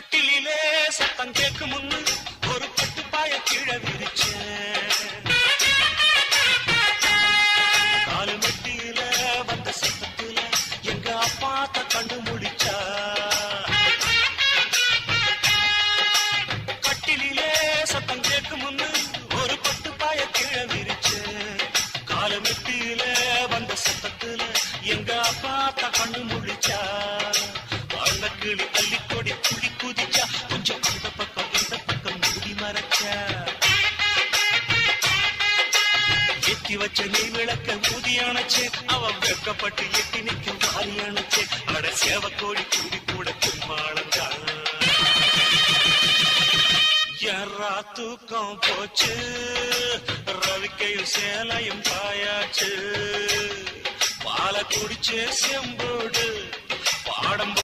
கட்டிலே சத்தம் கேட்கும் முன்னு ஒரு பட்டு பாய கீழே விரிச்சேன். காலு மெட்டியில வந்த சத்தத்துல எங்க அப்பாத்த கண்டு முடிச்சா. கட்டிலே சத்தம் கேட்கும் முன்னு ஒரு பட்டு பாய கீழே விரிச்சேன். காலு மெட்டியில வந்த சத்தத்துல எங்க அப்பாத்த கண்டு முடிச்சா. கிளி அள்ளிக்கொடி புளி குதிச்சா. கொஞ்சம் அந்த பக்கம் இந்த பக்கம் மூடி மறைச்சா. எத்தி வச்ச நீ விளக்க ஊதி அணைச்சே. அவன் வெக்கப்பட்டு எட்டி நிற்கும் வாரி அணைச்சே. அட சேவக்கோடி கூடி கூட கும்மாளந்தான். யாரா தூக்கம் போச்சு. ரவிக்கையும் சேலையும் பாயாச்சு. பால குடிச்சே செம்போடு பாடம்